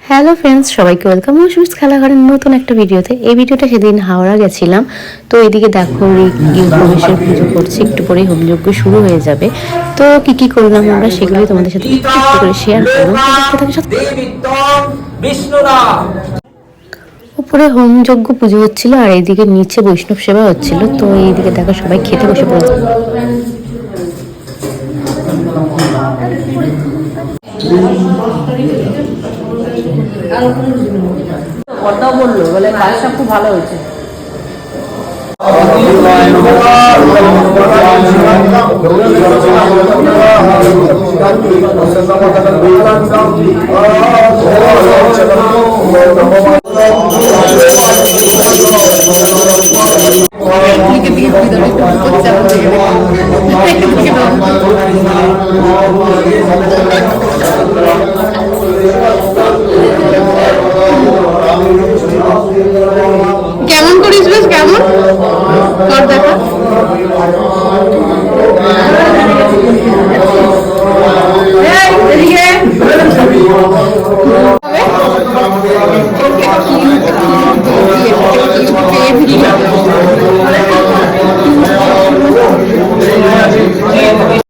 Hello friends, সবাইকে welcome মৌসুমীস খেলাঘরের নতুন একটা ভিডিওতে। এই ভিডিওটা সেদিন হাওড়া গেছিলাম, তো এদিকে দেখো প্রবেশের পুজো করছি, একটু পরেই হোমযজ্ঞ শুরু হয়ে যাবে। তো কি কি করলাম আমরা সেগুলি তোমাদের সাথে একটু একটু করে শেয়ার করবো। উপরে হোমযজ্ঞ পুজো হচ্ছিল আর এইদিকে নিচে বৈষ্ণব সেবা হচ্ছিল। তো এইদিকে দেখো সবাই খেতে বসে পড়েছে। কথা বললো বলে কাজটা খুব ভালো হয়েছে। কেমন করিস বেশ? কেমন কর দেখা।